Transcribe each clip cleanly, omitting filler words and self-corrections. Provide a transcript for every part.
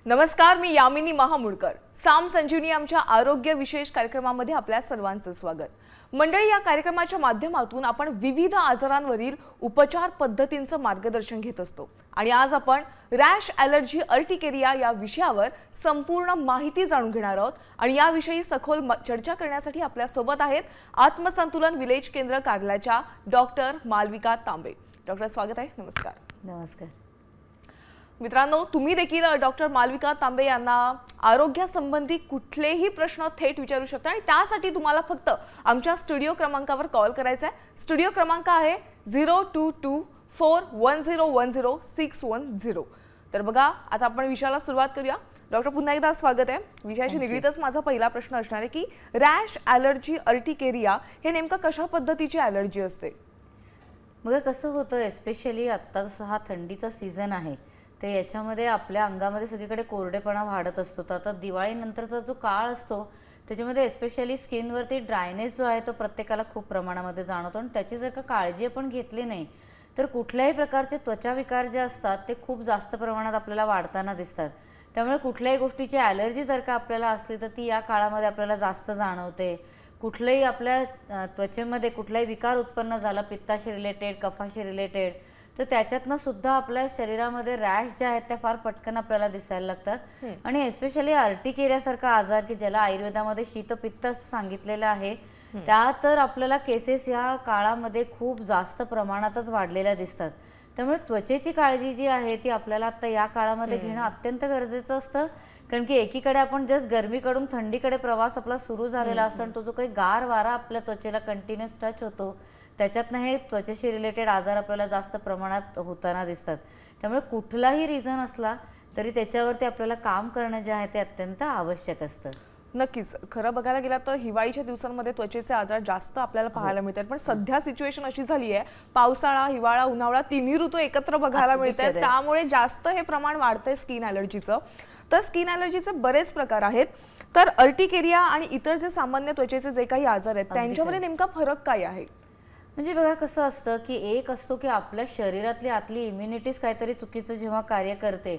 नमस्कार, मी यामिनी महामुडकर। साम संजीवनी आमच्या आरोग्य विशेष कार्यक्रमामध्ये आपल्या सर्वांचं स्वागत। मंडळी, या कार्यक्रमाच्या माध्यमातून आपण विविध आजारांवरील उपचार पद्धतींचं मार्गदर्शन घेत असतो आणि आज आपण रॅश ॲलर्जी अर्टिकेरिया या विषयावर संपूर्ण माहिती जाणून घेणार आहोत आणि याविषयी सखोल चर्चा करण्यासाठी आपल्या सोबत आहेत आत्मसंतुलन विलेज केंद्र कार्यालयाच्या डॉक्टर मालविका तांबे। डॉक्टर, स्वागत आहे। नमस्कार। नमस्कार मित्रांनो, तुम्ही देखील डॉक्टर मालविका तांबे यांना आरोग्यासंबंधी कुठलेही प्रश्न थेट विचारू शकता आणि त्यासाठी तुम्हाला फक्त आमच्या स्टुडिओ क्रमांकावर कॉल करायचा आहे। स्टुडिओ क्रमांक आहे 022410100610। तर बघा, आता आपण विषयाला सुरुवात करूया। डॉक्टर, पुन्हा एकदा स्वागत आहे। विषयाशी निगडीतच माझा पहिला प्रश्न असणार आहे की रॅश ॲलर्जी अर्टिकेरिया हे नेमकं कशा पद्धतीची ॲलर्जी असते? बघा कसं होतं, एस्पेशली आता हा थंडीचा सीझन आहे, ते याच्यामध्ये आपल्या अंगामध्ये सगळीकडे कोरडेपणा वाढत असतो। तर आता दिवाळीनंतरचा जो काळ असतो त्याच्यामध्ये एस्पेशली स्किनवरती ड्रायनेस जो आहे तो प्रत्येकाला खूप प्रमाणामध्ये जाणवतो आणि त्याची जर का काळजी आपण घेतली नाही तर कुठल्याही प्रकारचे त्वचा विकार जे असतात ते खूप जास्त प्रमाणात आपल्याला वाढताना दिसतात। त्यामुळे कुठल्याही गोष्टीची ॲलर्जी जर का आपल्याला असली तर ती या काळामध्ये आपल्याला जास्त जाणवते। कुठल्याही आपल्या त्वचेमध्ये कुठलाही विकार उत्पन्न झाला, पित्ताशी रिलेटेड, कफाशी रिलेटेड, तर त्याच्यातनं सुद्धा आपल्या शरीरामध्ये रॅश जे आहेत त्या फार पटकन आपल्याला दिसायला लागतात। आणि एस्पेशली अर्टिकेरिया सारखा आजार की ज्याला आयुर्वेदामध्ये शीतपित्त सांगितलेलं आहे, त्या तर आपल्याला केसेस या काळामध्ये खूप जास्त प्रमाणातच वाढलेल्या दिसतात। त्यामुळे त्वचेची काळजी जी आहे ती आपल्याला आता या काळामध्ये घेणं अत्यंत गरजेचं असतं, कारण की एकीकडे आपण जस्ट गरमीकडून थंडीकडे प्रवास आपला सुरू झालेला असतो आणि तो जो काही गार वारा आपल्या त्वचेला कंटिन्युअस टच होतो त्याच्यातनं हे त्वचेशी रिलेटेड आजार आपल्याला जास्त प्रमाणात होताना दिसतात। त्यामुळे कुठलाही रिझन असला तरी त्याच्यावरती आपल्याला काम करणं जे आहे ते अत्यंत आवश्यक असतं। नक्कीच, खरं बघायला गेलं तर हिवाळीच्या दिवसांमध्ये त्वचेचे आजार जास्त आपल्याला पाहायला मिळतात, पण सध्या सिच्युएशन अशी झाली आहे, पावसाळा, हिवाळा, उन्हाळा तिन्ही ऋतू एकत्र बघायला मिळतात, त्यामुळे जास्त हे प्रमाण वाढतंय स्किन ॲलर्जीचं। तर स्किन ॲलर्जीचे बरेच प्रकार आहेत, तर अर्टिकेरिया आणि इतर जे सामान्य त्वचेचे जे काही आजार आहेत त्यांच्यामध्ये नेमका फरक काय आहे? म्हणजे बघा कसं असतं की एक असतो की आपल्या शरीरातली आतली इम्युनिटीज काहीतरी चुकीचं जेव्हा कार्य करते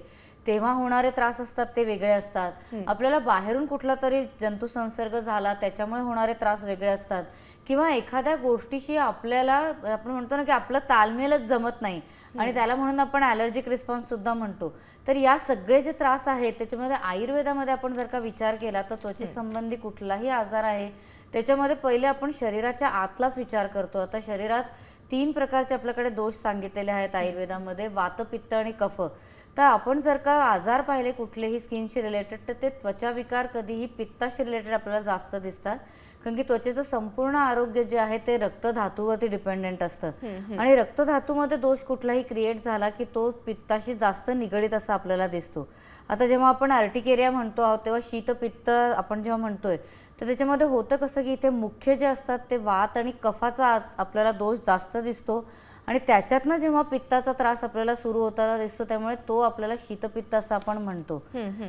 तेव्हा होणारे त्रास असतात ते वेगळे असतात। आपल्याला बाहेरून कुठला तरी जंतू संसर्ग झाला त्याच्यामुळे होणारे त्रास वेगळे असतात, किंवा एखाद्या गोष्टीशी आपल्याला आपण म्हणतो ना की आपलं ताळमेळच जमत नाही आणि त्याला म्हणून आपण ॲलर्जिक रिस्पॉन्स सुद्धा म्हणतो। तर या सगळे जे त्रास आहेत त्याच्यामध्ये आयुर्वेदामध्ये आपण जर का विचार केला तर त्वचेसंबंधी कुठलाही आजार आहे त्याच्यामध्ये पहिले आपण शरीराच्या आतलाच विचार करतो। आता शरीरात 3 प्रकारचे आपल्याकडे दोष सांगितलेले आहेत आयुर्वेदामध्ये, वात, पित्त आणि कफ। तर आपण जर का आजार पाहिले कुठलेही स्किनशी रिलेटेड तर ते त्वचा विकार कधीही पित्ताशी रिलेटेड आपल्याला जास्त दिसतात, कारण की त्वचेचं संपूर्ण आरोग्य जे आहे ते रक्तधातूवरती डिपेंडेंट असतं आणि रक्तधातूमध्ये दोष कुठलाही क्रिएट झाला की तो पित्ताशी जास्त निगडीत असा आपल्याला दिसतो। आता जेव्हा आपण अर्टिकेरिया म्हणतो आहोत तेव्हा शीतपित्त आपण जेव्हा म्हणतोय तर त्याच्यामध्ये होतं कसं की इथे मुख्य जे असतात ते वात आणि कफाचा आपल्याला दोष जास्त दिसतो आणि त्याच्यातनं जेव्हा पित्ताचा त्रास आपल्याला सुरू होताना दिसतो त्यामुळे तो आपल्याला शीतपित्त असं आपण म्हणतो।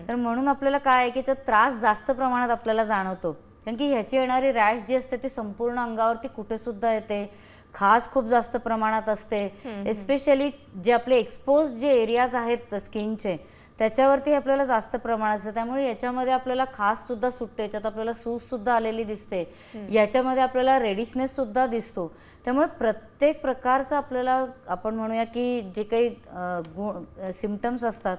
तर म्हणून आपल्याला काय आहे की त्रास जास्त प्रमाणात आपल्याला जाणवतो, कारण की ह्याची येणारी रॅश जी असते ती संपूर्ण अंगावरती कुठे सुद्धा येते, खास खूप जास्त प्रमाणात असते। एस्पेशली जे आपले एक्सपोज जे एरियाज आहेत स्किनचे त्याच्यावरती आपल्याला जास्त प्रमाणात असतं, त्यामुळे याच्यामध्ये आपल्याला खास सुद्धा सुटते, याच्यात आपल्याला सूज सुद्धा आलेली दिसते, याच्यामध्ये आपल्याला रेडिशनेस सुद्धा दिसतो। त्यामुळे प्रत्येक प्रकारचं आपल्याला आपण म्हणूया की जे काही सिम्पटम्स असतात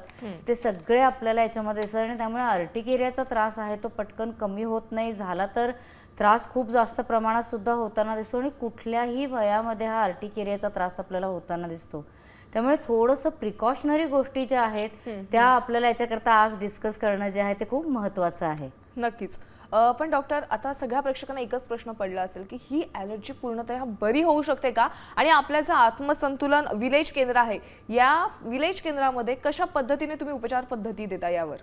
ते सगळे आपल्याला याच्यामध्ये दिसतात आणि त्यामुळे अर्टिकेरियाचा त्रास आहे तो पटकन कमी होत नाही, झाला तर त्रास खूप जास्त प्रमाणात सुद्धा होताना दिसतो आणि कुठल्याही वयामध्ये हा अर्टिकेरियाचा त्रास आपल्याला होताना दिसतो। त्यामुळे थोडंसं प्रिकॉशनरी गोष्टी ज्या आहेत त्या आपल्याला याच्याकरता आज डिस्कस करणं जे आहे ते खूप महत्त्वाचं आहे। नक्कीच, पण डॉक्टर, आता सगळ्या प्रेक्षकांना एकच प्रश्न पडला असेल की ही ॲलर्जी पूर्णतः बरी होऊ शकते का, आणि आपल्या जे आत्मसंतुलन विलेज केंद्र आहे या विलेज केंद्रामध्ये कशा पद्धतीने तुम्ही उपचार पद्धती देता यावर?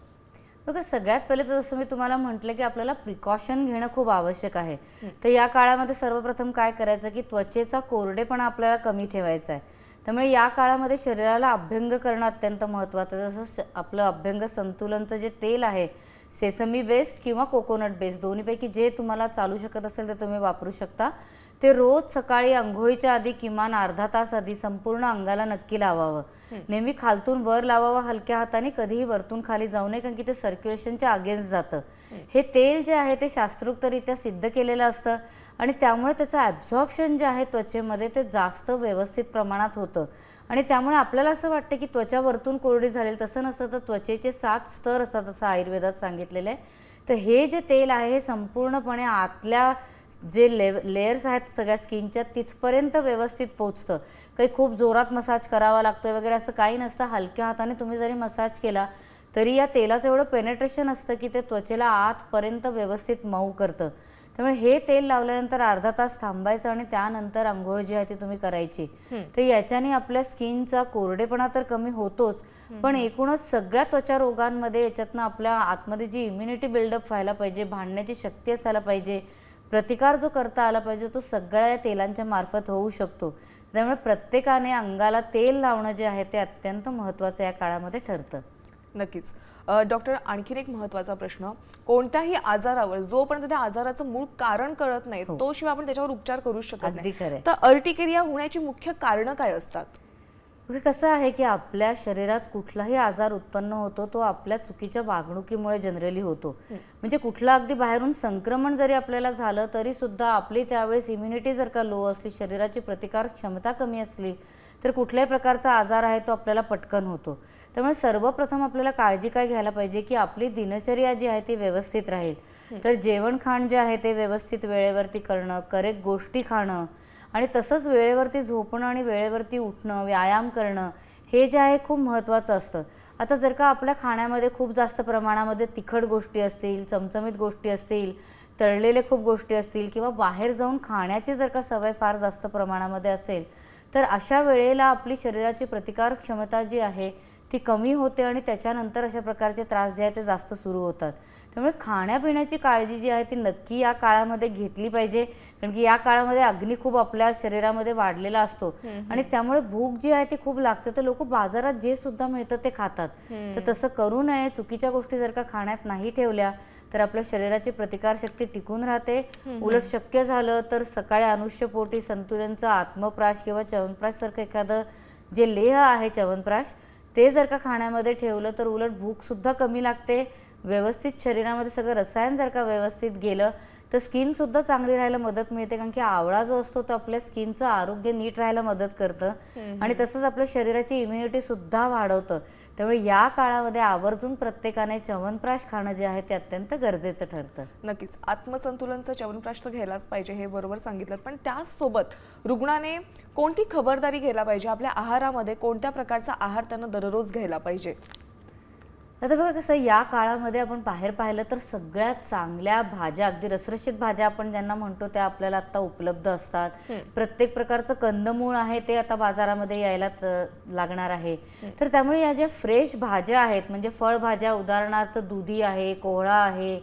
बघा, सगळ्यात पहिले तर जसं मी तुम्हाला म्हटलं की आपल्याला प्रिकॉशन घेणं खूप आवश्यक आहे। तर या काळामध्ये सर्वप्रथम काय करायचं की त्वचेचा कोरडेपणा आपल्याला कमी ठेवायचा आहे, त्यामुळे या काळामध्ये शरीराला अभ्यंग करणं अत्यंत महत्त्वाचं। जसं आपलं अभ्यंग संतुलनचं जे तेल आहे सेसमी बेस्ड किंवा कोकोनट बेस्ड दोन्हीपैकी जे तुम्हाला चालू शकत असेल ते तुम्ही वापरू शकता, ते रोज सकाळी अंघोळीच्या आधी किमान अर्धा तास आधी संपूर्ण अंगाला नक्की लावावं. नेहमी खालतून वर लावावं हलक्या हाताने, कधीही वरतून खाली जाऊ नये, कारण की ते सर्क्युलेशनच्या अगेन्स्ट जातं. हे तेल जे आहे ते शास्त्रोक्तरित्या सिद्ध केलेलं असतं आणि त्यामुळे त्याचं ॲब्झॉर्प्शन जे आहे त्वचेमध्ये ते जास्त व्यवस्थित प्रमाणात होतं. आणि त्यामुळे आपल्याला असं वाटतं की त्वचा वरतून कोरडी झालेली, तसं नसतं. तर त्वचेचे 7 स्तर असतात असं आयुर्वेदात सांगितलेलं आहे. तर हे जे तेल आहे हे संपूर्णपणे आतल्या जे लेयर्स आहेत सगळ्या स्किनच्या तिथपर्यंत व्यवस्थित पोचतं. काही खूप जोरात मसाज करावा लागतोय वगैरे असं काही नसतं. हलक्या हाताने तुम्ही जरी मसाज केला तरी या तेलाचं एवढं पेनेट्रेशन असतं की ते त्वचेला आतपर्यंत व्यवस्थित मऊ करतं. त्यामुळे हे तेल लावल्यानंतर अर्धा तास थांबायचं आणि त्यानंतर अंघोळ जी आहे ती तुम्ही करायची. तर याच्याने आपल्या स्किनचा कोरडेपणा तर कमी होतोच, पण एकूणच सगळ्या त्वचा रोगांमध्ये याच्यातनं आपल्या आतमध्ये जी इम्युनिटी बिल्डअप व्हायला पाहिजे, भांडण्याची शक्ती असायला पाहिजे, प्रतिकार जो करता आला पाहिजे, तो सगळ्या या तेलांच्या मार्फत होऊ शकतो. त्यामुळे प्रत्येकाने अंगाला तेल लावणं जे आहे ते अत्यंत महत्त्वाचं या काळामध्ये ठरतं. नक्कीच. डॉक्टर, आणखीन एक महत्त्वाचा प्रश्न, कोणत्याही आजारावर जोपर्यंत त्या आजाराचं मूळ कारण कळत नाही तो शिवाय आपण त्याच्यावर उपचार करू शकत नाही. तर अर्टिकेरिया होण्याची मुख्य कारणं काय असतात? कसं आहे की आपल्या शरीरात कुठलाही आजार उत्पन्न होतो तो आपल्या चुकीच्या वागणुकीमुळे जनरली होतो. म्हणजे कुठलं अगदी बाहेरून संक्रमण जरी आपल्याला झालं तरी सुद्धा आपली त्यावेळेस इम्युनिटी जर का लो असली, शरीराची प्रतिकार क्षमता कमी असली, तर कुठल्याही प्रकारचा आजार आहे तो आपल्याला पटकन होतो. त्यामुळे सर्वप्रथम आपल्याला काळजी काय घ्यायला पाहिजे की आपली दिनचर्या जी आहे ती व्यवस्थित राहील. तर जेवण खाण जे आहे ते व्यवस्थित वेळेवरती करणं, करेक्ट गोष्टी खाणं आणि तसंच वेळेवरती झोपणं आणि वेळेवरती उठणं, व्यायाम करणं हे जे आहे खूप महत्त्वाचं असतं. आता जर का आपल्या खाण्यामध्ये खूप जास्त प्रमाणामध्ये तिखट गोष्टी असतील, चमचमीत गोष्टी असतील, तळलेले खूप गोष्टी असतील किंवा बाहेर जाऊन खाण्याची जर का सवय फार जास्त प्रमाणामध्ये असेल, तर अशा वेळेला आपली शरीराची प्रतिकार क्षमता जी आहे ती कमी होते आणि त्याच्यानंतर अशा प्रकारचे त्रास जे आहेत ते जास्त सुरू होतात. त्यामुळे खाण्यापिण्याची काळजी जी आहे ती नक्की या काळामध्ये घेतली पाहिजे, कारण की या काळामध्ये अग्नी खूप आपल्या शरीरामध्ये वाढलेला असतो आणि त्यामुळे भूक जी आहे ती खूप लागते. तर लोक बाजारात जे सुद्धा मिळतं ते खातात. तर तसं करू नये. चुकीच्या गोष्टी जर का खाण्यात नाही ठेवल्या तर आपल्या शरीराची प्रतिकारशक्ती टिकून राहते. उलट शक्य झालं तर सकाळी अनुष्यपोटी संतुलनचं आत्मप्राश किंवा च्यवनप्राश सारखं एखादं जे लेह आहे च्यवनप्राश ते जर का खाण्यामध्ये ठेवलं तर उलट भूकसुद्धा कमी लागते. व्यवस्थित शरीरामध्ये सगळं रसायन जर का व्यवस्थित गेलं तर स्किनसुद्धा चांगली राहायला मदत मिळते, कारण की आवळा जो असतो तो आपल्या स्किनचं आरोग्य नीट राहायला मदत करतं आणि तसंच आपल्या शरीराची इम्युनिटीसुद्धा वाढवतं. त्यामुळे या काळामध्ये आवर्जून प्रत्येकाने च्यवनप्राश खाणं जे आहे ते अत्यंत गरजेचं ठरतं. नक्कीच. आत्मसंतुलनचं च्यवनप्राश तर घ्यायलाच पाहिजे, हे बरोबर सांगितलं. पण त्याचसोबत रुग्णाने कोणती खबरदारी घ्यायला पाहिजे? आपल्या आहारामध्ये कोणत्या प्रकारचा आहार त्यानं दररोज घ्यायला पाहिजे? आता बघा कसं या काळामध्ये आपण बाहेर पाहिलं तर सगळ्यात चांगल्या भाज्या, अगदी रसरशीत भाज्या आपण ज्यांना म्हणतो त्या आपल्याला आता उपलब्ध असतात. प्रत्येक प्रकारचं कंदमूळ आहे ते आता बाजारामध्ये यायला लागणार आहे. तर त्यामुळे या ज्या फ्रेश भाज्या आहेत म्हणजे फळभाज्या, उदाहरणार्थ दुधी आहे, कोहळा आहे,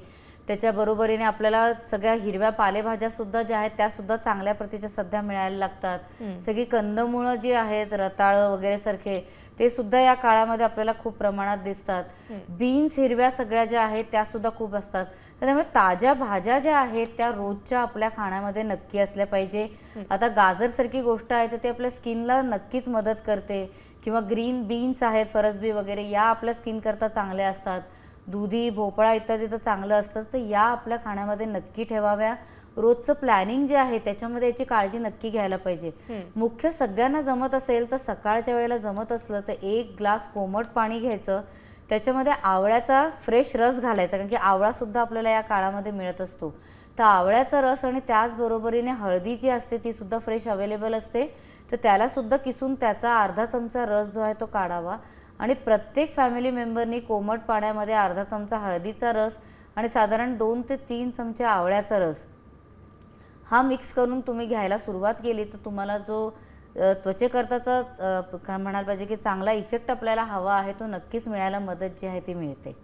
त्याच्या बरोबरीने आपल्याला सगळ्या हिरव्या पालेभाज्या सुद्धा ज्या आहेत त्या सुद्धा चांगल्या प्रतीच्या सध्या मिळायला लागतात. सगळी कंदमुळं जी आहेत, रताळं वगैरे सारखे ते सुद्धा या काळामध्ये आपल्याला खूप प्रमाणात दिसतात. बीन्स हिरव्या सगळ्या ज्या आहेत त्या सुद्धा खूप असतात. त्यामुळे ताज्या भाज्या ज्या आहेत त्या रोजच्या आपल्या खाण्यामध्ये नक्की असल्या पाहिजे. आता गाजर सारखी गोष्ट आहे तर ते आपल्या स्किनला नक्कीच मदत करते, किंवा ग्रीन बीन्स आहेत, फरसबी वगैरे या आपल्या स्किन करता चांगल्या असतात. दुधी, भोपळा इत्यादी तर चांगलं असतं. तर या आपल्या खाण्यामध्ये नक्की ठेवाव्या. रोजचं प्लॅनिंग जे आहे त्याच्यामध्ये याची काळजी नक्की घ्यायला पाहिजे. मुख्य सगळ्यांना जमत असेल तर सकाळच्या वेळेला जमत असलं तर 1 ग्लास कोमट पाणी घ्यायचं, त्याच्यामध्ये आवळ्याचा फ्रेश रस घालायचा, कारण की आवळा सुद्धा आपल्याला या काळामध्ये मिळत असतो. तर आवळ्याचा रस आणि त्याचबरोबरीने हळदी जी असते ती सुद्धा फ्रेश अवेलेबल असते, तर त्याला सुद्धा किसून त्याचा अर्धा चमचा रस जो आहे तो काढावा आणि प्रत्येक फॅमिली मेंबरनी कोमट पाण्यामध्ये अर्धा चमचा हळदीचा रस आणि साधारण 2 ते 3 चमचे आवळ्याचा रस हा मिक्स करून तुम्ही घ्यायला सुरुवात केली तर तुम्हाला जो त्वचेकरताचा काय म्हणायला पाहिजे की चांगला इफेक्ट आपल्याला हवा आहे तो नक्कीच मिळायला मदत जी आहे ती मिळते.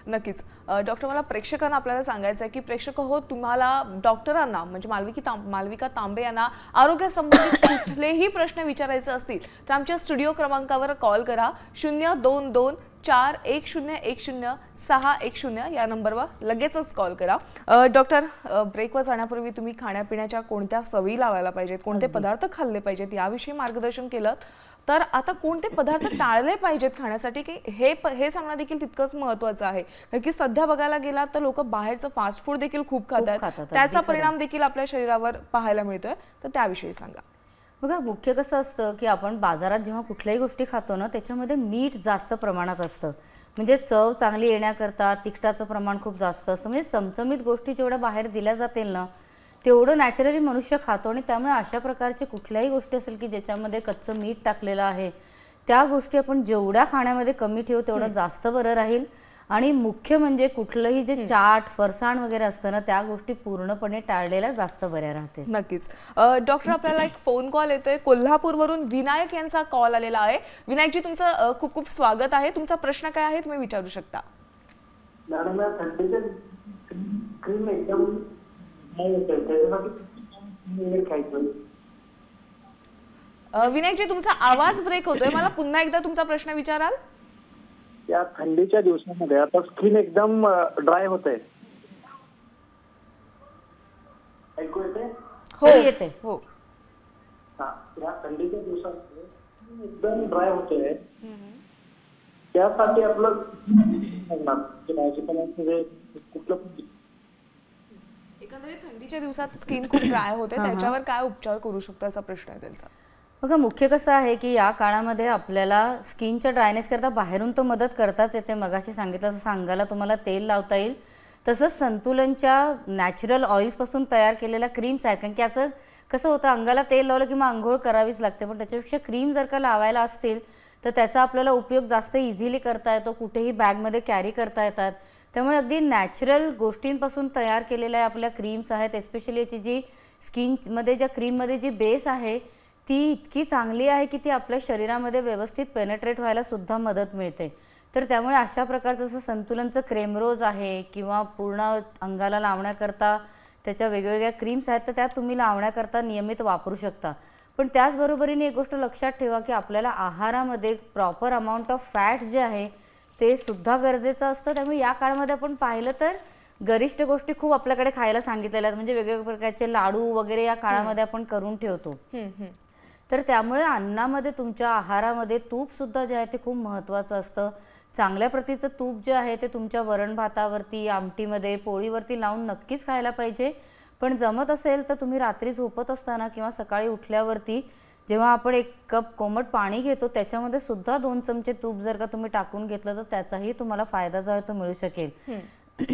नक्कीच. डॉक्टर, मला प्रेक्षकांना आपल्याला सांगायचं आहे की प्रेक्षक हो, तुम्हाला डॉक्टरांना म्हणजे मालविका तांबे यांना आरोग्यासंबंधित कुठलेही प्रश्न विचारायचे असतील तर आमच्या स्टुडिओ क्रमांकावर कॉल करा 022 41010 या नंबरवर लगेचच कॉल करा. डॉक्टर, ब्रेकवर जाण्यापूर्वी तुम्ही खाण्यापिण्याच्या कोणत्या सवयी लावायला पाहिजेत, कोणते पदार्थ खाल्ले पाहिजेत याविषयी मार्गदर्शन केलं, तर आता कोणते पदार्थ टाळले पाहिजेत खाण्यासाठी की हे सांगणं देखील तितकंच महत्त्वाचं आहे. कारण की सध्या बघायला गेलात तर लोक बाहेरचं फास्ट फूड देखील खूप खातात, त्याचा परिणाम देखील आपल्या शरीरावर पाहायला मिळतोय, तर त्याविषयी सांगा. बघा, मुख्य कसं असतं की आपण बाजारात जेव्हा कुठल्याही गोष्टी खातो ना, त्याच्यामध्ये मीठ जास्त प्रमाणात असतं. म्हणजे चव चांगली येण्याकरता तिखटाचं प्रमाण खूप जास्त असतं. म्हणजे चमचमीत गोष्टी जेवढ्या बाहेर दिल्या जातील ना, तेवढं नॅचरली मनुष्य खातो. आणि त्यामुळे अशा प्रकारचे कुठल्याही गोष्टी असेल की ज्याच्यामध्ये कच्चं मीठ टाकलेलं आहे, त्या गोष्टी आपण जेवढ्या खाण्यामध्ये कमी ठेवू तेवढं जास्त बरं राहील. आणि मुख्य म्हणजे कुठलंही जे चाट फरसाण वगैरे असतं ना, त्या गोष्टी पूर्णपणे टाळलेल्या जास्त बऱ्या राहते. नक्कीच. डॉक्टर, आपल्याला एक फोन कॉल येतोय कोल्हापूरवरून. विनायक यांचा कॉल आलेला आहे. विनायकजी, तुमचं खूप खूप स्वागत आहे. तुमचा प्रश्न काय आहे तुम्ही विचारू शकता. मॅडम, थंडीचे क्रीम एकदम विनायकजी, तुमचा आवाज ब्रेक होतोय, मला पुन्हा एकदा तुमचा प्रश्न विचाराल? या थंडीच्या दिवसामध्ये आता स्किन एकदम ड्राय होते. ऐकू येते? हो, येते. हो. या थंडीच्या दिवसामध्ये एकदम ड्राय होते, त्यासाठी आपलं एकंदरीत थंडीच्या दिवसात स्किन खूप ड्राय होते, त्याच्यावर काय उपचार करू शकतो असा प्रश्न आहे त्यांचा. बघा, मुख्य कसं आहे की या काळामध्ये आपल्याला स्किनच्या ड्रायनेस करता बाहेरून तर मदत करताच येते. मगाशी सांगितलं तसं अंगाला तुम्हाला तेल लावता येईल, तसंच संतुलनच्या नॅचरल ऑइल्सपासून तयार केलेल्या क्रीम्स आहेत. कारण की असं कसं होतं, अंगाला तेल लावलं की मग आंघोळ करावीच लागते, पण त्याच्यापेक्षा क्रीम जर का लावायला असतील तर त्याचा आपल्याला उपयोग जास्त इझिली करता येतो, कुठेही बॅगमध्ये कॅरी करता येतात. त्यामुळे अगदी नॅचरल गोष्टींपासून तयार केलेल्या आपल्या क्रीम्स आहेत. एस्पेशली याची जी स्किनमध्ये ज्या क्रीममध्ये जी बेस आहे ती इतकी चांगली आहे की ती आपल्या शरीरामध्ये व्यवस्थित पेनेट्रेट व्हायला सुद्धा मदत मिळते. तर त्यामुळे अशा प्रकारचं जसं संतुलनचं क्रेमरोज आहे किंवा पूर्ण अंगाला लावण्याकरता त्याच्या वेगवेगळ्या क्रीम्स आहेत, तर त्या तुम्ही लावण्याकरता नियमित वापरू शकता. पण त्याचबरोबरीने एक गोष्ट लक्षात ठेवा की आपल्याला आहारामध्ये प्रॉपर अमाऊंट ऑफ फॅट जे आहे ते सुद्धा गरजेचं असतं. त्यामुळे या काळामध्ये आपण पाहिलं तर गरिष्ठ गोष्टी खूप आपल्याकडे खायला सांगितलेल्या आहेत. म्हणजे वेगवेगळ्या प्रकारचे लाडू वगैरे या काळामध्ये आपण करून ठेवतो. तर त्यामुळे अन्नामध्ये तुमच्या आहारामध्ये तूपसुद्धा जे आहे ते खूप महत्त्वाचं असतं. चांगल्या प्रतीचं तूप जे आहे ते तुमच्या वरण भातावरती, आमटीमध्ये, पोळीवरती लावून नक्कीच खायला पाहिजे. पण जमत असेल तर तुम्ही रात्री झोपत असताना किंवा सकाळी उठल्यावरती जेव्हा आपण 1 कप कोमट पाणी घेतो त्याच्यामध्ये सुद्धा 2 चमचे तूप जर का तुम्ही टाकून घेतलं तर त्याचाही तुम्हाला फायदा जो आहे तो मिळू शकेल.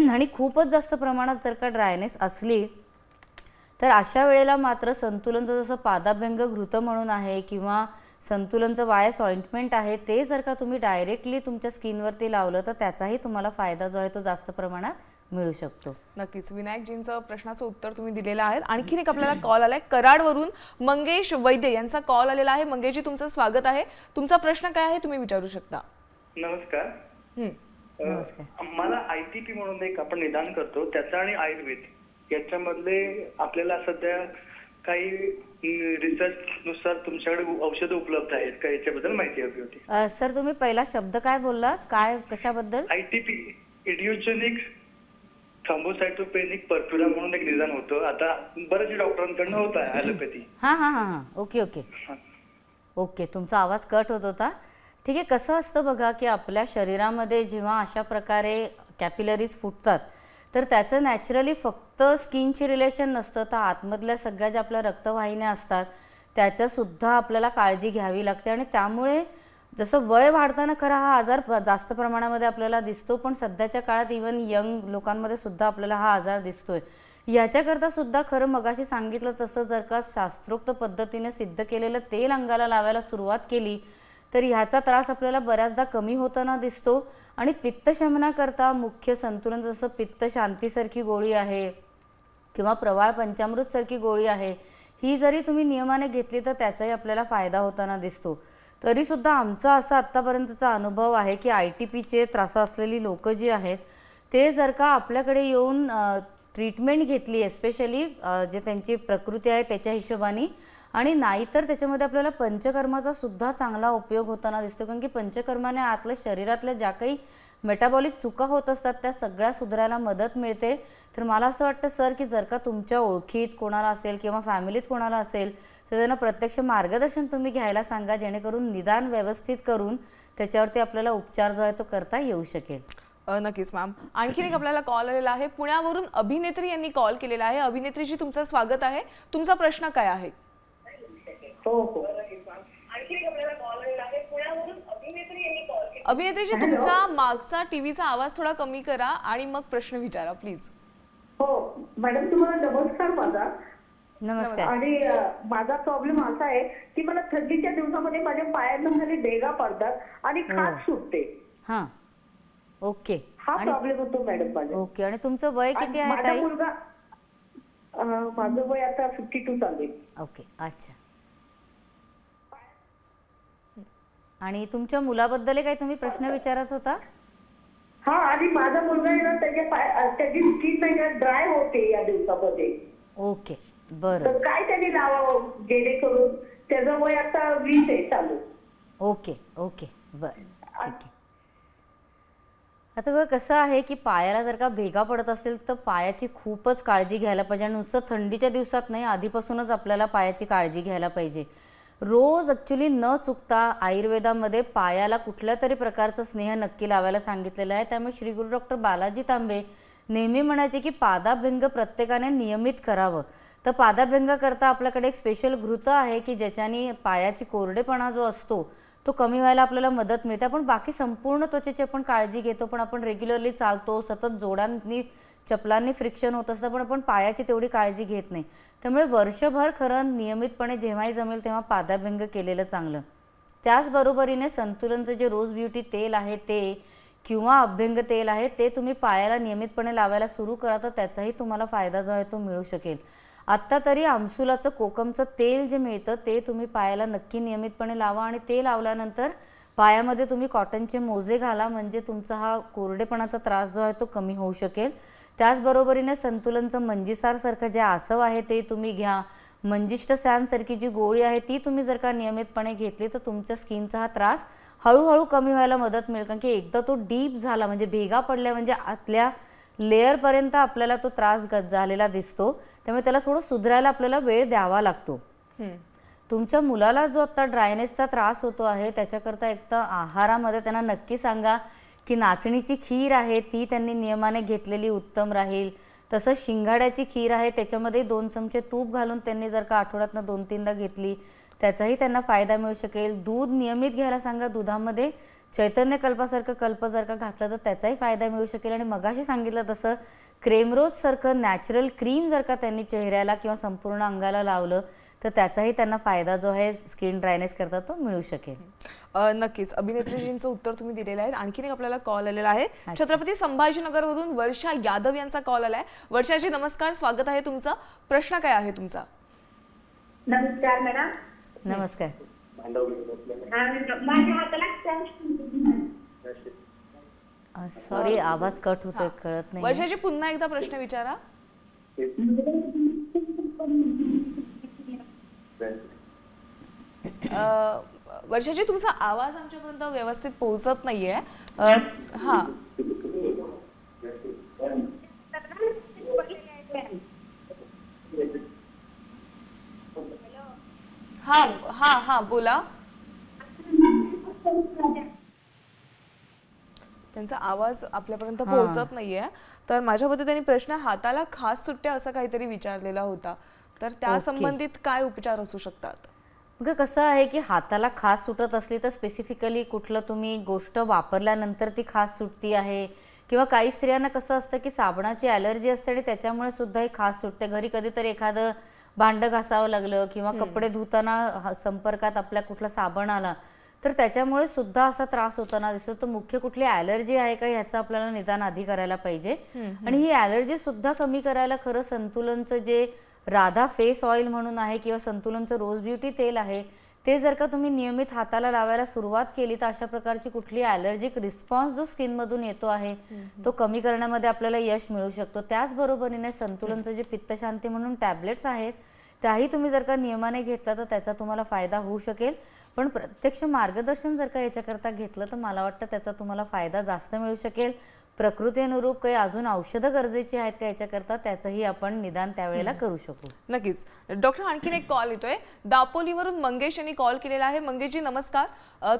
आणि खूपच जास्त प्रमाणात जर का ड्रायनेस असली तर अशा वेळेला मात्र संतुलनचं जसं पादाभ्यंग घृत म्हणून आहे किंवा संतुलनचं वायस ऑइंटमेंट आहे, ते जर का तुम्ही डायरेक्टली तुमच्या स्किनवरती लावलं तर त्याचाही तुम्हाला फायदा जो आहे तो जास्त प्रमाणात मिळू शकतो. नक्कीच विनायकजींचं प्रश्नाचं उत्तर तुम्ही दिलेलं आहे. आणखीन एक आपल्याला कॉल आलाय कराडवरून. मंगेश वैद्य यांचा कॉल आलेला आहे. मंगेशजी, तुमचं स्वागत आहे. तुमचा प्रश्न काय आहे तुम्ही विचारू शकता. नमस्कार. नमस्कार. मला ITP म्हणून एक आपण निदान करतो त्याचा आणि आयुर्वेद याच्यामधले आपल्याला सध्या काही रिसर्च नुसार तुमच्याकडे औषधं उपलब्ध आहेत का याच्याबद्दल माहिती हवी होती. सर, तुम्ही पहिला शब्द काय बोललात, काय कशाबद्दल? ITP इडिओजेनिक थ्रोम्बोसाइटोपेनिक परफ्युरा म्हणून एक निदान होतं. आता बरेच डॉक्टरांकडून होत आहे ॲलोपॅथी. हां, ओके. तुमचा आवाज कट होत होता. ठीक आहे. कसं असतं बघा की आपल्या शरीरामध्ये जेव्हा अशा प्रकारे कॅपिलरीज फुटतात तर त्याचं नॅचरली फक्त स्किनशी रिलेशन नसतं, तर आतमधल्या सगळ्या ज्या आपल्या रक्तवाहिन्या असतात त्याच्यासुद्धा आपल्याला काळजी घ्यावी लागते. आणि त्यामुळे जसं वय वाढताना खरा हा आजार जास्त प्रमाणामध्ये आपल्याला दिसतो, पण सध्याच्या काळात इवन यंग लोकांमध्ये सुद्धा आपल्याला हा आजार दिसतोय. याच्याकरता सुद्धा खरं मगाशी सांगितलं तसं जर का शास्त्रोक्त पद्धतीने सिद्ध केलेलं तेल अंगाला लावायला सुरुवात केली तर ह्याचा त्रास आपल्याला बऱ्याचदा कमी होताना दिसतो. आणि पित्तशमनाकरता मुख्य संतुलन जसं पित्त शांतीसारखी गोळी आहे किंवा प्रवाळ पंचामृतसारखी गोळी आहे, ही जरी तुम्ही नियमाने घेतली तर त्याचाही आपल्याला फायदा होताना दिसतो. तरीसुद्धा आमचा असा आत्तापर्यंतचा अनुभव आहे की ITPचे त्रास असलेली लोक जी आहेत ते जर का आपल्याकडे येऊन ट्रीटमेंट घेतली, एस्पेशली जे त्यांची प्रकृती आहे त्याच्या हिशोबाने, आणि नाहीतर त्याच्यामध्ये आपल्याला पंचकर्माचा सुद्धा चांगला उपयोग होताना दिसतो, कारण की पंचकर्माने आतल्या शरीरातल्या ज्या काही मेटाबॉलिक चुका होत असतात त्या सगळ्या सुधारायला मदत मिळते. तर मला असं वाटतं सर की जर का तुमच्या ओळखीत कोणाला असेल किंवा फॅमिलीत कोणाला असेल तर त्यांना प्रत्यक्ष मार्गदर्शन तुम्ही घ्यायला सांगा, जेणेकरून निदान व्यवस्थित करून त्याच्यावरती आपल्याला उपचार जो आहे तो करता येऊ शकेल. नक्कीच मॅम. आणखीन एक आपल्याला कॉल आलेला आहे, पुण्यावरून अभिनेत्री यांनी कॉल केलेला आहे. अभिनेत्रीजी तुमचं स्वागत आहे. तुमचा प्रश्न काय आहे? अभिनेत्रीजी तुमचा मागचा टीव्हीचा आवाज थोडा कमी करा आणि मग प्रश्न विचारा प्लीज. हो मॅडम, तुम्हाला नमस्कार माझा. नमस्कार. आणि माझा प्रॉब्लेम असा आहे की मला थंडीच्या दिवसामध्ये माझ्या पायांना खाली भेगा पडतात आणि खाज सुटते. हां, ओके. हा प्रॉब्लेम होतो मॅडम माझा. ओके. आणि तुमचं वय किती आहे माझा ताई? मुलगा माझं वय आता 52 चालू आहे. ओके, अच्छा. आणि तुमच्या मुलाबद्दल काही तुम्ही प्रश्न विचारत होता? हा, आणि माझा मुलगा आहे ना त्याची स्किन नाही का ड्राय होते या दिवसामध्ये. ओके, बरं. तर काय त्यांनी लावावं जेणेकरून त्याचं वय आता 20 आहे चालू. ओके ओके, बरं, ठीक आहे. आता बघा कसं आहे की पायाला जर का भेगा पडत असेल तर पायाची खूपच काळजी घ्यायला पाहिजे. आणि नुसतं थंडीच्या दिवसात नाही, आधीपासूनच आपल्याला पायाची काळजी घ्यायला पाहिजे. रोज ॲक्च्युली न चुकता आयुर्वेदामध्ये पायाला कुठल्या तरी प्रकारचं स्नेह नक्की लावायला सांगितलेलं आहे. त्यामुळे श्री गुरु डॉक्टर बालाजी तांबे नेहमी म्हणायचे की पादाभ्यंग प्रत्येकाने नियमित करावं. तर पादाभ्यंग करता आपल्याकडे एक स्पेशल घृत आहे की ज्याच्याने पायाची कोरडेपणा जो असतो तो कमी व्हायला आपल्याला मदत मिळते. आपण बाकी संपूर्ण त्वचेची आपण काळजी घेतो, पण आपण रेग्युलरली चालतो, सतत जोडांनी चपलांनी फ्रिक्शन होत असतं, पण आपण पायाची तेवढी काळजी घेत नाही. त्यामुळे वर्षभर खरं नियमितपणे जेव्हाही जमेल तेव्हा पादाभ्यंग केलेलं चांगलं. त्याचबरोबरीने संतुलनचं जे रोज ब्युटी तेल आहे ते किंवा अभ्यंग तेल आहे ते तुम्ही पायाला नियमितपणे लावायला सुरू करा, तर त्याचाही तुम्हाला फायदा जो आहे तो मिळू शकेल. आत्ता तरी आमसुलाचं कोकमचं तेल जे मिळतं ते तुम्ही पायाला नक्की नियमितपणे लावा. आणि ते लावल्यानंतर पायामध्ये तुम्ही कॉटनचे मोजे घाला, म्हणजे तुमचा हा कोरडेपणाचा त्रास जो आहे तो कमी होऊ शकेल. त्याचबरोबरीने संतुलनचं मंजिसारसारखं जे आसव आहे ते तुम्ही घ्या. मंजिष्ठ सॅनसारखी जी गोळी आहे ती तुम्ही जर का नियमितपणे घेतली तर तुमच्या स्किनचा हा त्रास हळूहळू कमी व्हायला मदत मिळेल. कारण की एकदा तो डीप झाला म्हणजे भेगा पडल्या म्हणजे आतल्या लेअरपर्यंत आपल्याला तो त्रास झालेला दिसतो. त्यामुळे त्याला थोडं सुधारायला आपल्याला वेळ द्यावा लागतो. तुमच्या मुलाला जो आता ड्रायनेसचा त्रास होतो आहे त्याच्याकरता एक तर आहारामध्ये त्यांना नक्की सांगा की नाचणीची खीर आहे ती त्यांनी नियमाने घेतलेली उत्तम राहील. तसंच शिंगाड्याची खीर आहे त्याच्यामध्ये 2 चमचे तूप घालून त्यांनी जर का आठवड्यातनं 2-3दा घेतली त्याचाही त्यांना फायदा मिळू शकेल. दूध नियमित घ्यायला सांगा. दुधामध्ये चैतन्य कल्पासारखं कल्प जर का घातलं तर त्याचाही फायदा मिळू शकेल. आणि मगाशी सांगितलं तसं क्रेमरोजसारखं नॅचरल क्रीम जर का त्यांनी चेहऱ्याला किंवा संपूर्ण अंगाला लावलं तर त्याचाही त्यांना फायदा जो आहे स्किन ड्रायनेस करता तो मिळू शकेल. नक्कीच अभिनेत्रीजींचं उत्तर तुम्ही दिलेलं आहे. आणखीन एक आपल्याला कॉल आलेला आहे. छत्रपती संभाजीनगरमधून वर्षा यादव यांचा कॉल आलाय. वर्षाजी नमस्कार, स्वागत आहे तुमचं. प्रश्न काय आहे तुमचा? नमस्कार मॅडम. नमस्कार. माझ्या हाताला सॉरी आवाज कट होतोय, कळत नाही. वर्षाजी पुन्हा एकदा प्रश्न विचारा. वर्षाजी तुमचा आवाज आमच्यापर्यंत व्यवस्थित पोहोचत नाहीये. हा हा हा हा बोला. त्यांचा आवाज आपल्यापर्यंत पोहोचत नाहीये. तर माझ्या मते त्यांनी प्रश्न हाताला खास सुट्टे असं काहीतरी विचारलेला होता, तर त्या संबंधित काय उपचार असू शकतात? मग कसं आहे की हाताला खास सुटत असली तर स्पेसिफिकली कुठलं तुम्ही गोष्ट वापरल्यानंतर ती खास सुटती आहे किंवा काही स्त्रियांना कसं असतं की साबणाची ॲलर्जी असते आणि त्याच्यामुळे सुद्धा ही खास सुटते. घरी कधीतरी एखादं भांडं घासावं लागलं किंवा कपडे धुताना संपर्कात आपल्या कुठला साबण आला तर त्याच्यामुळे सुद्धा असा त्रास होताना दिसतो. तर मुख्य कुठली ॲलर्जी आहे का ह्याचं आपल्याला निदान आधी करायला पाहिजे. आणि ही ॲलर्जी सुद्धा कमी करायला खरं संतुलनचं जे राधा फेस ऑइल म्हणून आहे किंवा संतुलनचं रोज ब्युटी तेल आहे ते जर का तुम्ही नियमित हाताला लावायला सुरुवात केली तर अशा प्रकारची कुठली ॲलर्जिक रिस्पॉन्स जो स्किनमधून येतो आहे तो कमी करण्यामध्ये आपल्याला यश मिळू शकतो. त्याचबरोबरीने संतुलनचं जे पित्तशांती म्हणून टॅबलेट्स आहेत त्याही तुम्ही जर का नियमाने घेतला तर त्याचा तुम्हाला फायदा होऊ शकेल. पण प्रत्यक्ष मार्गदर्शन जर का याच्याकरता घेतलं तर मला वाटतं त्याचा तुम्हाला फायदा जास्त मिळू शकेल. प्रकृतीनुरूप काही अजून औषधं गरजेची आहेत का याच्याकरता त्याचंही आपण निदान त्यावेळेला करू शकू. नक्कीच. डॉक्टर, आणखीन एक कॉल येतोय. दापोलीवरून मंगेश यांनी कॉल केलेला आहे. मंगेशजी नमस्कार,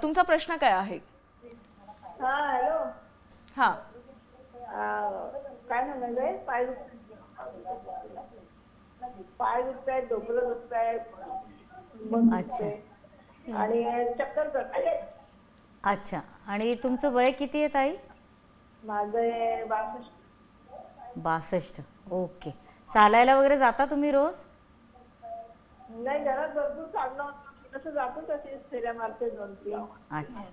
तुमचा प्रश्न काय आहे? हा हॅलो. हा, काय म्हणाले? पाय दुखताय, डोकं दुखताय, अच्छा आणि चक्कर करताय. अच्छा. आणि तुमचं वय किती आहे ताई? माझं 62. ओके. चालायला वगैरे जाता तुम्ही रोज? नाही, घरात भरपूर चालणं होतं, कसं जातो तशी फेऱ्या मारते 2-3. अच्छा.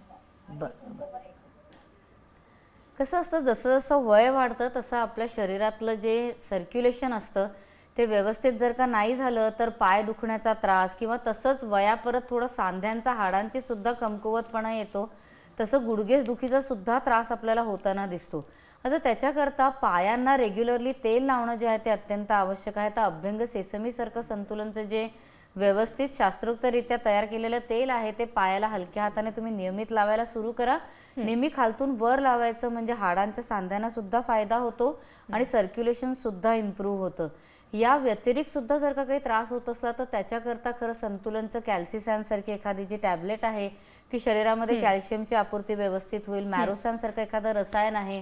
कसं असतं, जसं जसं वय वाढतं तसं आपल्या शरीरातलं जे सर्क्युलेशन असतं ते व्यवस्थित जर का नाही झालं तर पाय दुखण्याचा त्रास किंवा तसंच वयापरत थोडं सांध्यांचा हाडांची सुद्धा कमकुवतपणा येतो. तसं गुडघे दुखीचा सुद्धा त्रास आपल्याला होताना दिसतो. आता त्याच्याकरता पायांना रेग्युलरली तेल लावणं जे आहे ते अत्यंत आवश्यक आहे. तर अभ्यंग सेसमीसारखं संतुलनचं जे व्यवस्थित शास्त्रोक्तरित्या तयार केलेलं तेल आहे ते पायाला हलक्या हाताने तुम्ही नियमित लावायला सुरू करा. नेहमी खालतून वर लावायचं म्हणजे हाडांच्या सांध्यांना सुद्धा फायदा होतो आणि सर्क्युलेशन सुद्धा इम्प्रूव्ह होतं. या व्यतिरिक्त सुद्धा जर का काही त्रास होत असला तर त्याच्याकरता खरं संतुलनचं कॅल्सिसॅन सारखी एखादी जी टॅबलेट आहे की शरीरामध्ये कॅल्शियमची आपूर्ती व्यवस्थित होईल, मॅरोसॅन सारखं एखादं रसायन आहे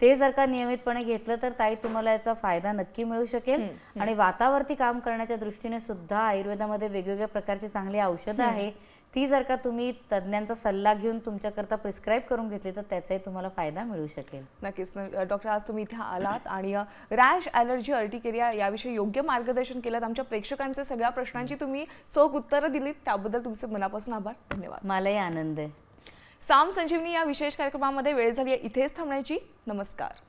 ते जर का नियमितपणे घेतलं तर ताई तुम्हाला याचा फायदा नक्की मिळू शकेल. आणि वातावरती काम करण्याच्या दृष्टीने सुद्धा आयुर्वेदामध्ये वेगवेगळ्या प्रकारची चांगली औषधं आहे. ती जर का तुम्ही तज्ज्ञांचा सल्ला घेऊन तुमच्याकरता प्रिस्क्राईब करून घेतली तर त्याचाही तुम्हाला फायदा मिळू शकेल. नक्कीच. डॉक्टर, आज तुम्ही इथे आलात आणि रॅश, ॲलर्जी, अर्टिकेरिया याविषयी योग्य मार्गदर्शन केलं. आमच्या प्रेक्षकांच्या सगळ्या प्रश्नांची तुम्ही चोख उत्तरं दिलीत त्याबद्दल तुमचे मनापासून आभार. धन्यवाद. मलाही आनंद आहे. साम संजीवनी या विशेष कार्यक्रमामध्ये वेळ झाली आहे इथेच थांबण्याची. नमस्कार.